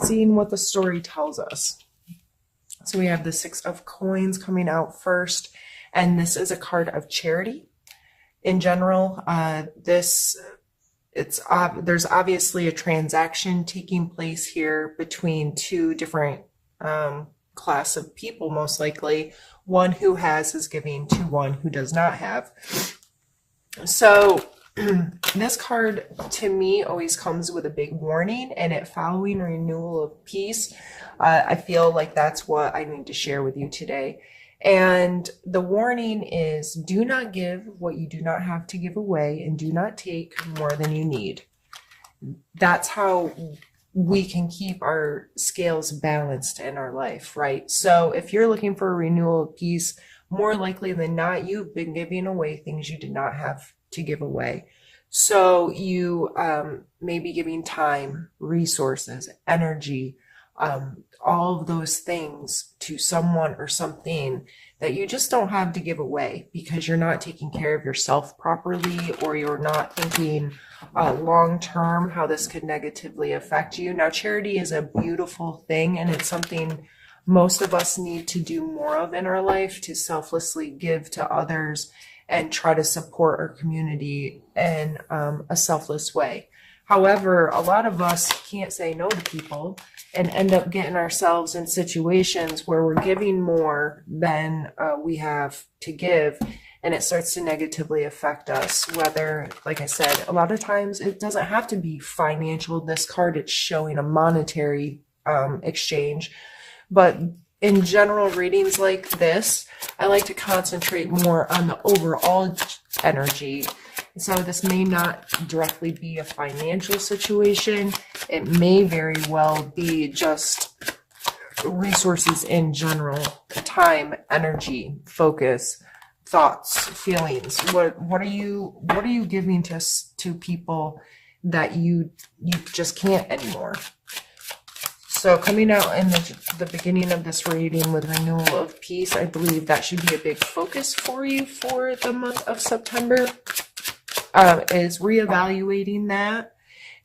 seeing what the story tells us. So we have the Six of Coins coming out first, and this is a card of charity. In general, there's obviously a transaction taking place here between two different class of people, most likely. One who has is giving to one who does not have. So this card to me always comes with a big warning, and it following renewal of peace. I feel like that's what I need to share with you today. And the warning is, do not give what you do not have to give away, and do not take more than you need. That's how we can keep our scales balanced in our life, right? So if you're looking for a renewal of peace, more likely than not, you've been giving away things you did not have to give away. So you may be giving time, resources, energy, all of those things to someone or something that you just don't have to give away because you're not taking care of yourself properly, or you're not thinking long term how this could negatively affect you. Now, charity is a beautiful thing, and it's something most of us need to do more of in our life, to selflessly give to others and try to support our community in a selfless way. However, a lot of us can't say no to people and end up getting ourselves in situations where we're giving more than we have to give, and it starts to negatively affect us. Whether, like I said, a lot of times it doesn't have to be financial. This card, it's showing a monetary exchange. But in general readings like this, I like to concentrate more on the overall energy. So this may not directly be a financial situation. It may very well be just resources in general, time, energy, focus, thoughts, feelings. What are you giving to people that you just can't anymore? So coming out in the beginning of this reading with renewal of peace, I believe that should be a big focus for you for the month of September. Is reevaluating that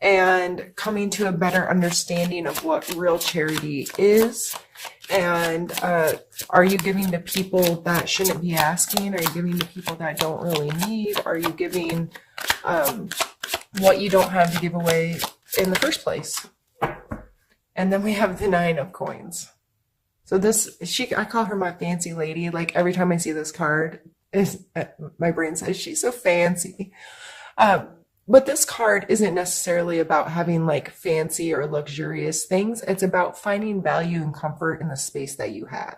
and coming to a better understanding of what real charity is. And are you giving to people that shouldn't be asking? Are you giving to people that don't really need? Are you giving what you don't have to give away in the first place? And then we have the Nine of Coins. So I call her my fancy lady. Like every time I see this card, my brain says she's so fancy. But this card isn't necessarily about having like fancy or luxurious things. It's about finding value and comfort in the space that you have.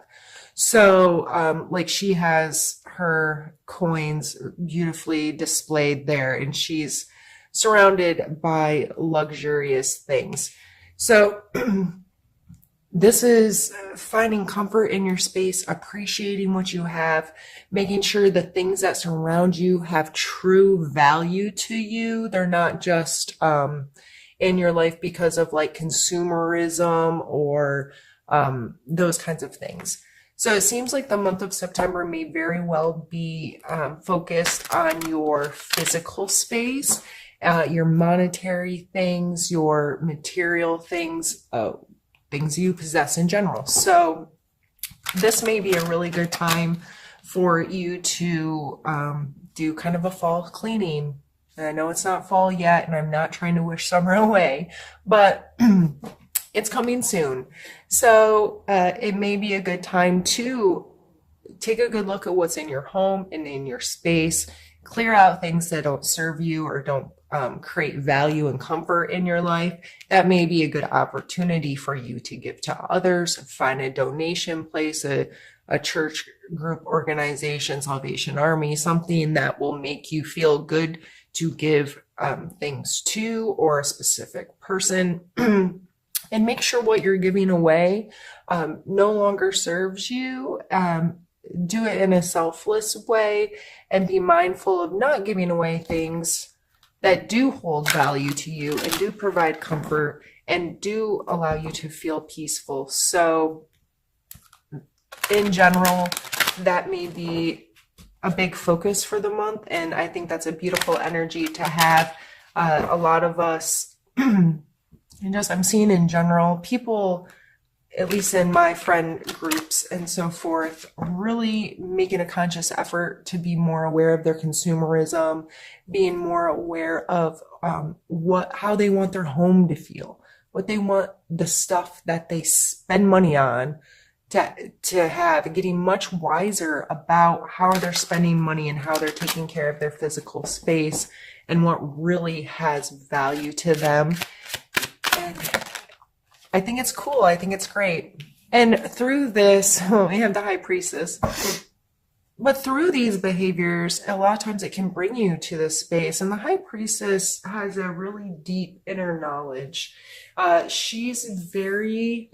So like she has her coins beautifully displayed there, and she's surrounded by luxurious things. So this is finding comfort in your space, appreciating what you have, making sure the things that surround you have true value to you. They're not just in your life because of like consumerism or those kinds of things. So it seems like the month of September may very well be focused on your physical space, your monetary things, your material things, things you possess in general. So this may be a really good time for you to do kind of a fall cleaning. And I know it's not fall yet, and I'm not trying to wish summer away, but it's coming soon. So it may be a good time to take a good look at what's in your home and in your space, clear out things that don't serve you or don't create value and comfort in your life. That may be a good opportunity for you to give to others, find a donation place, a church group, organization, Salvation Army, something that will make you feel good to give things to, or a specific person. And make sure what you're giving away no longer serves you. Do it in a selfless way, and be mindful of not giving away things that do hold value to you and do provide comfort and do allow you to feel peaceful. So in general, that may be a big focus for the month, and I think that's a beautiful energy to have. A lot of us And just, I'm seeing in general, people, at least in my friend groups and so forth, really making a conscious effort to be more aware of their consumerism, being more aware of how they want their home to feel, what they want the stuff that they spend money on to have, getting much wiser about how they're spending money and how they're taking care of their physical space and what really has value to them. And I think it's cool. I think it's great. And through this, we have the high priestess. But through these behaviors, a lot of times it can bring you to this space. And the high priestess has a really deep inner knowledge. She's very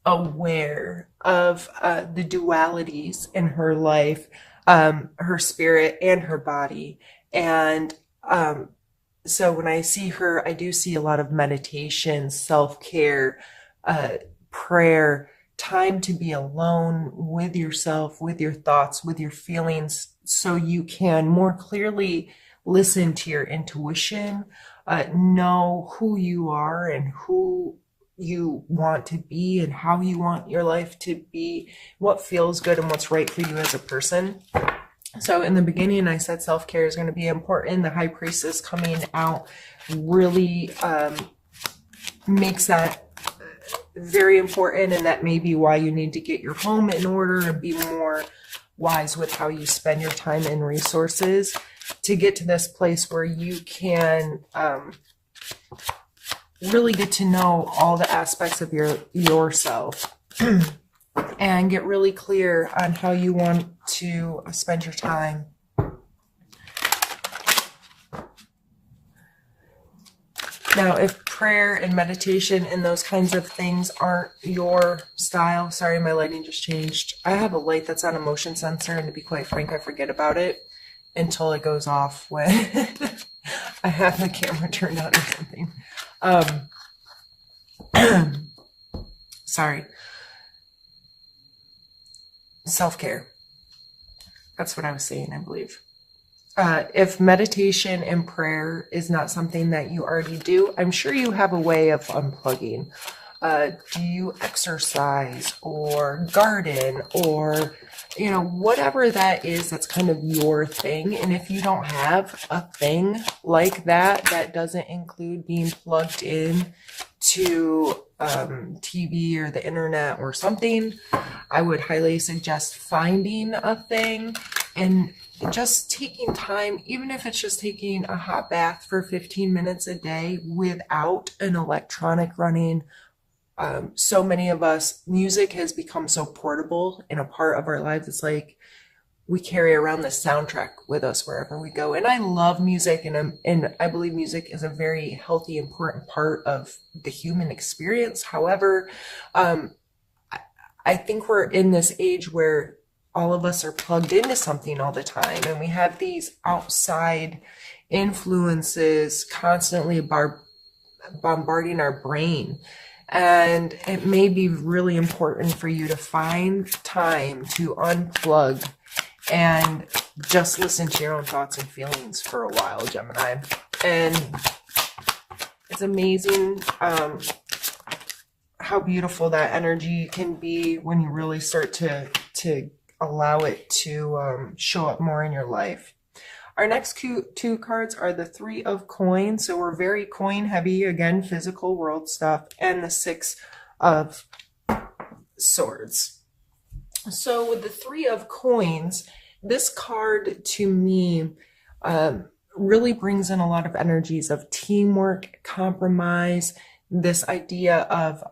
aware of the dualities in her life, her spirit and her body. And so when I see her, I do see a lot of meditation, self-care, prayer, time to be alone with yourself, with your thoughts, with your feelings, so you can more clearly listen to your intuition, know who you are and who you want to be and how you want your life to be, what feels good and what's right for you as a person. So in the beginning, I said self-care is going to be important. The high priestess coming out really makes that very important, and that may be why you need to get your home in order and be more wise with how you spend your time and resources to get to this place where you can really get to know all the aspects of yourself and get really clear on how you want to spend your time. Now, if prayer and meditation and those kinds of things aren't your style, sorry, my lighting just changed. I have a light that's on a motion sensor, and to be quite frank, I forget about it until it goes off when I have the camera turned on or something. Sorry. Self-care. That's what I was saying, I believe. If meditation and prayer is not something that you already do, I'm sure you have a way of unplugging. Do you exercise or garden or, whatever that is, that's kind of your thing. And if you don't have a thing like that, that doesn't include being plugged in to TV or the internet or something, I would highly suggest finding a thing and just taking time, even if it's just taking a hot bath for 15 minutes a day without an electronic running. So many of us, music has become so portable and a part of our lives. It's like we carry around the soundtrack with us wherever we go. And I love music, and I believe music is a very healthy, important part of the human experience. However, I think we're in this age where all of us are plugged into something all the time, and we have these outside influences constantly bombarding our brain. And it may be really important for you to find time to unplug and just listen to your own thoughts and feelings for a while, Gemini. And it's amazing how beautiful that energy can be when you really start to allow it to show up more in your life. Our next two cards are the Three of Coins. So we're very coin heavy, again, physical world stuff, and the Six of Swords. So with the Three of Coins, this card to me really brings in a lot of energies of teamwork, compromise, this idea of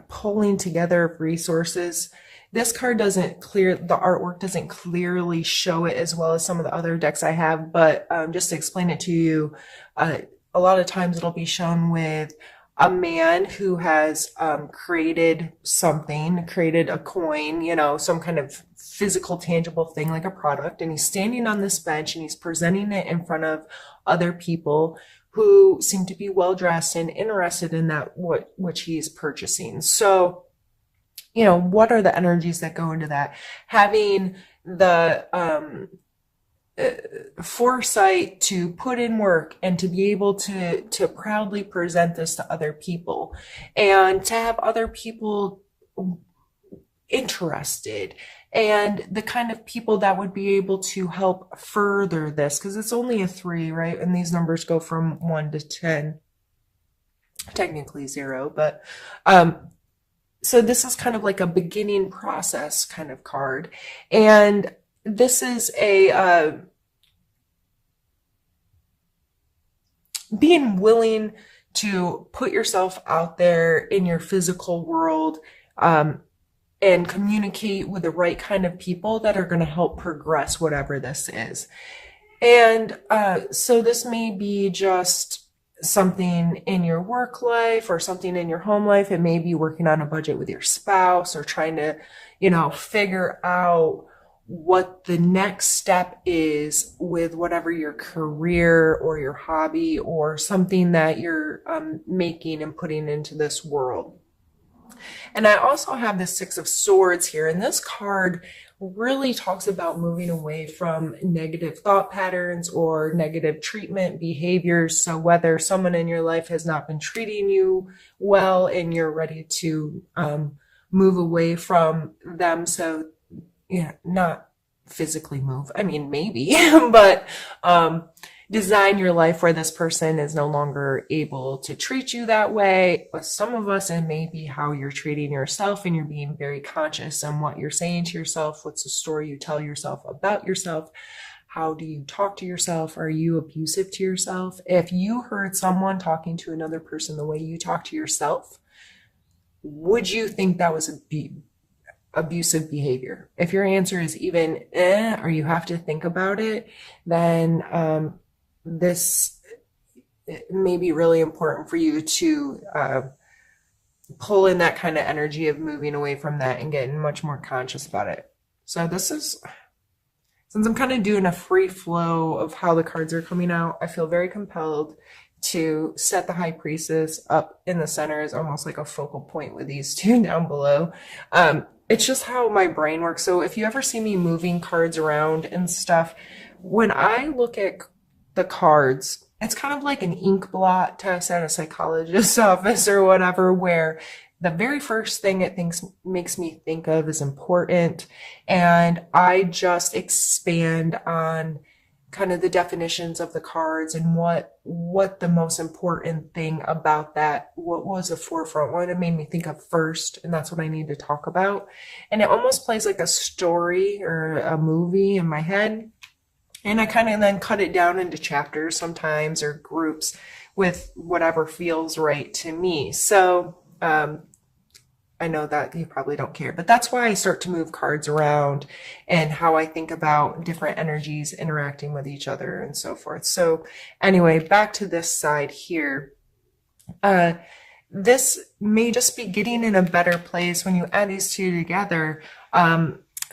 pulling together resources. This card the artwork doesn't clearly show it as well as some of the other decks I have, but just to explain it to you, a lot of times it'll be shown with a man who has created a coin, some kind of physical, tangible thing like a product, and he's standing on this bench and he's presenting it in front of other people who seem to be well-dressed and interested in that which he's purchasing. So, what are the energies that go into that? Having the foresight to put in work and to be able to proudly present this to other people and to have other people interested and the kind of people that would be able to help further this, because it's only a 3, right? And these numbers go from 1 to 10, technically 0, but so this is kind of like a beginning process kind of card. And this is a being willing to put yourself out there in your physical world, and communicate with the right kind of people that are going to help progress whatever this is. And so this may be just something in your work life or something in your home life. It may be working on a budget with your spouse or trying to, figure out what the next step is with whatever your career or your hobby or something that you're making and putting into this world. And I also have the 6 of Swords here, and this card really talks about moving away from negative thought patterns or negative treatment behaviors. So whether someone in your life has not been treating you well and you're ready to move away from them, so not physically move, I mean maybe, but design your life where this person is no longer able to treat you that way. With some of us, it may be how you're treating yourself, and you're being very conscious on what you're saying to yourself. What's the story you tell yourself about yourself? How do you talk to yourself? Are you abusive to yourself? If you heard someone talking to another person the way you talk to yourself, would you think that was abusive behavior? If your answer is even or you have to think about it, then this may be really important for you to pull in that kind of energy of moving away from that and getting much more conscious about it. So this is, since I'm kind of doing a free flow of how the cards are coming out, I feel very compelled to set the High Priestess up in the center as almost like a focal point with these 2 down below. It's just how my brain works. So if you ever see me moving cards around and stuff, when I look at the cards, it's kind of like an ink blot test at a psychologist's office or whatever, where the very first thing it makes me think of is important, and I just expand on kind of the definitions of the cards and what the most important thing about that, what was the forefront, what it made me think of first, and that's what I need to talk about. And it almost plays like a story or a movie in my head. And I kind of then cut it down into chapters sometimes or groups with whatever feels right to me. So I know that you probably don't care, but that's why I start to move cards around and how I think about different energies interacting with each other and so forth. So anyway, back to this side here. This may just be getting in a better place when you add these 2 together.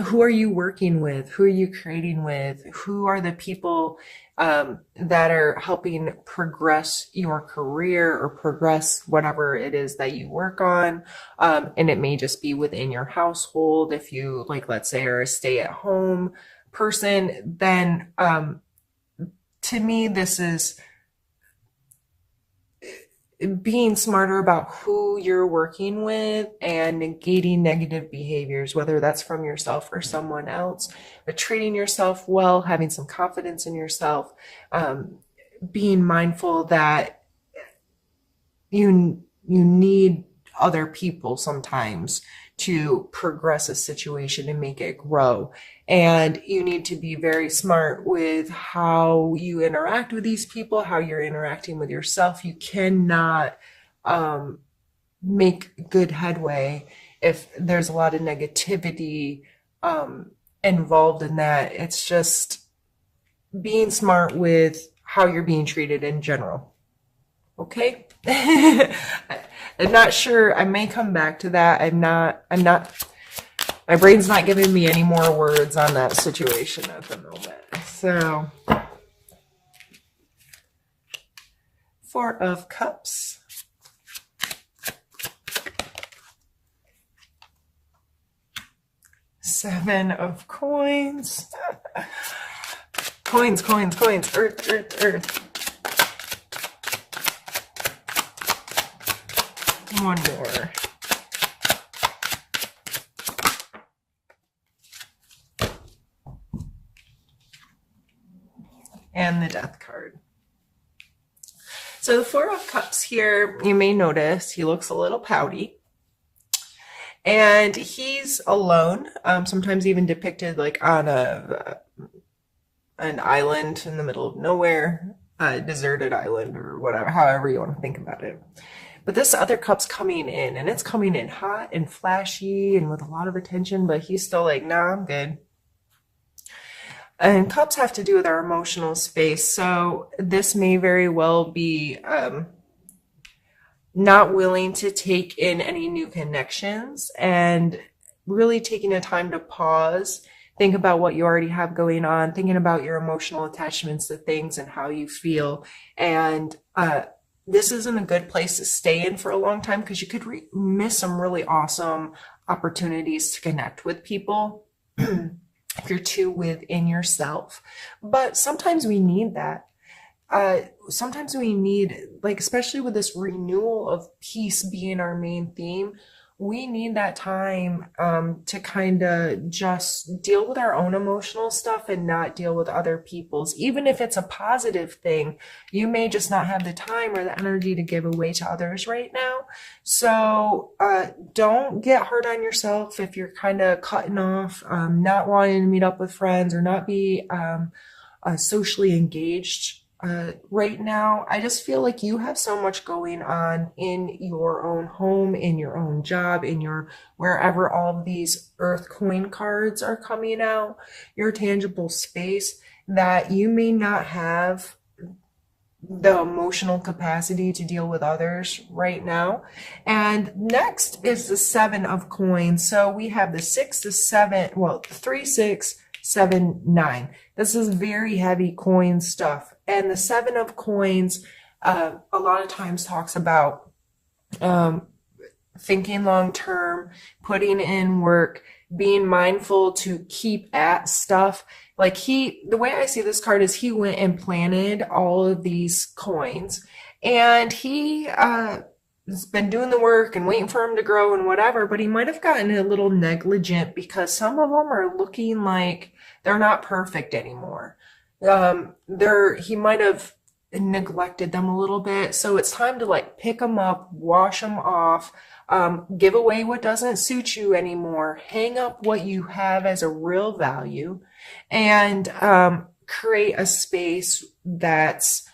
Who are you working with? Who are you creating with? Who are the people that are helping progress your career or progress whatever it is that you work on? And it may just be within your household. If you, like, let's say, are a stay-at-home person, then to me, this is being smarter about who you're working with and negating negative behaviors, whether that's from yourself or someone else, but treating yourself well, having some confidence in yourself, being mindful that you need other people sometimes to progress a situation and make it grow. And you need to be very smart with how you interact with these people, how you're interacting with yourself. You cannot make good headway if there's a lot of negativity involved in that. It's just being smart with how you're being treated in general. Okay? I'm not sure. I may come back to that. I'm not, my brain's not giving me any more words on that situation at the moment. So, 4 of Cups. Seven of Coins. coins, coins, coins, earth, earth, earth. One more. And the death card. So the Four of Cups here, you may notice he looks a little pouty. And he's alone, sometimes even depicted like on an island in the middle of nowhere, a deserted island or whatever, however you want to think about it. But this other cup's coming in, and it's coming in hot and flashy and with a lot of attention, but he's still like, nah, I'm good. And cups have to do with our emotional space, so this may very well be not willing to take in any new connections and really taking a time to pause, think about what you already have going on, thinking about your emotional attachments to things and how you feel. And this isn't a good place to stay in for a long time because you could miss some really awesome opportunities to connect with people if you're too within yourself. But sometimes we need that. Sometimes we need, like, especially with this renewal of peace being our main theme, we need that time to kind of just deal with our own emotional stuff and not deal with other people's. Even if it's a positive thing, you may just not have the time or the energy to give away to others right now. So don't get hard on yourself if you're kind of cutting off, not wanting to meet up with friends or not be socially engaged. Right now, I just feel like you have so much going on in your own home, in your own job, in your wherever all of these earth coin cards are coming out, your tangible space, that you may not have the emotional capacity to deal with others right now. And next is the Seven of Coins. So we have the 6, the 7, well, 3, 6, 7, 9. This is very heavy coin stuff. And the Seven of Coins, a lot of times talks about thinking long term, putting in work, being mindful to keep at stuff. Like the way I see this card is he went and planted all of these coins, and he has been doing the work and waiting for them to grow and whatever, but he might have gotten a little negligent because some of them are looking like they're not perfect anymore. He might have neglected them a little bit. So it's time to like pick them up, wash them off, give away what doesn't suit you anymore, hang up what you have as a real value, and create a space that's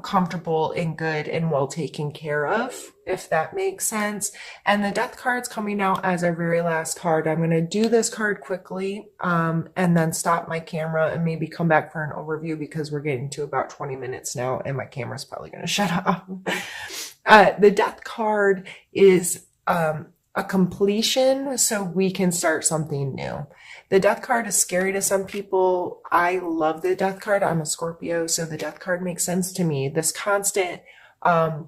comfortable and good and well taken care of, if that makes sense. And the death card's coming out as our very last card. I'm going to do this card quickly and then stop my camera and maybe come back for an overview because we're getting to about 20 minutes now and my camera's probably going to shut off. The death card is a completion so we can start something new. The death card is scary to some people. I love the death card. I'm a Scorpio, so the death card makes sense to me. This constant,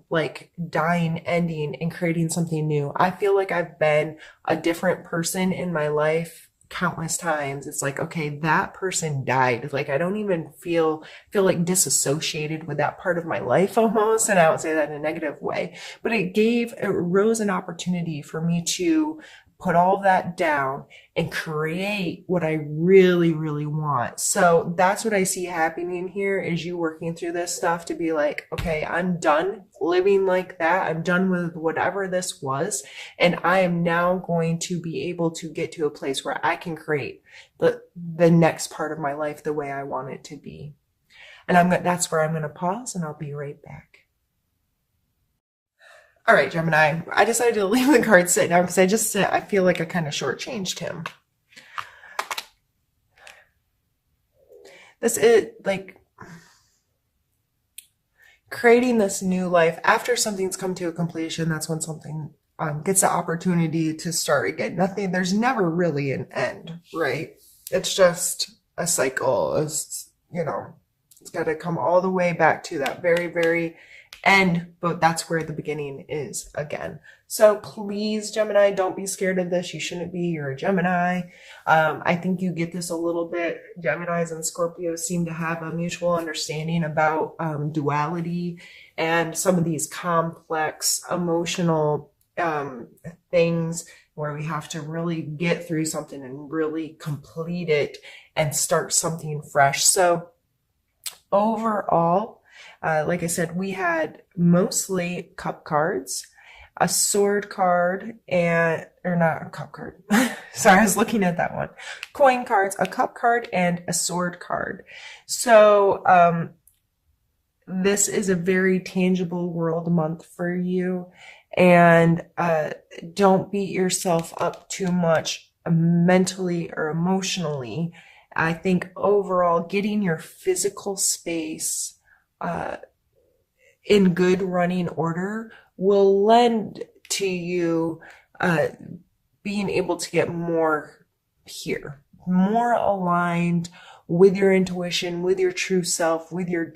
like dying, ending, and creating something new. I feel like I've been a different person in my life countless times. It's like, okay, that person died. Like, I don't even feel like disassociated with that part of my life almost. And I don't say that in a negative way, but it rose an opportunity for me to put all that down and create what I really, really want. So that's what I see happening here is you working through this stuff to be like, okay, I'm done living like that. I'm done with whatever this was. And I am now going to be able to get to a place where I can create the next part of my life the way I want it to be. And that's where I'm going to pause and I'll be right back. All right, Gemini, I decided to leave the card sit down because I feel like I kind of shortchanged him. This is like creating this new life after something's come to a completion. That's when something gets the opportunity to start again. There's never really an end, right? It's just a cycle. It's got to come all the way back to that very, very But that's where the beginning is again. So please, Gemini, don't be scared of this. You shouldn't be. You're a Gemini. I think you get this a little bit. Geminis and Scorpios seem to have a mutual understanding about duality and some of these complex emotional things where we have to really get through something and really complete it and start something fresh. So overall, like I said, we had mostly cup cards, a sword card, or not a cup card. Sorry, I was looking at that one. Coin cards, a cup card, and a sword card. So, this is a very tangible world month for you. And don't beat yourself up too much mentally or emotionally. I think overall, getting your physical space in good running order will lend to you being able to get more here, more aligned with your intuition, with your true self, with your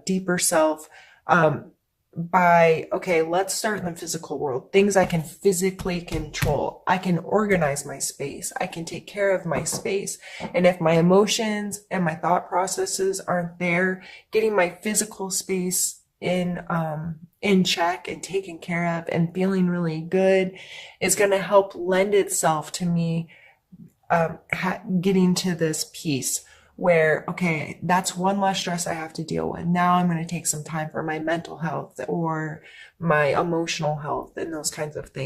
deeper self. Okay, let's start in the physical world. Things I can physically control. I can organize my space. I can take care of my space. And if my emotions and my thought processes aren't there, getting my physical space in check and taken care of and feeling really good is going to help lend itself to me getting to this peace where, okay, that's one less stress I have to deal with. Now I'm going to take some time for my mental health or my emotional health and those kinds of things.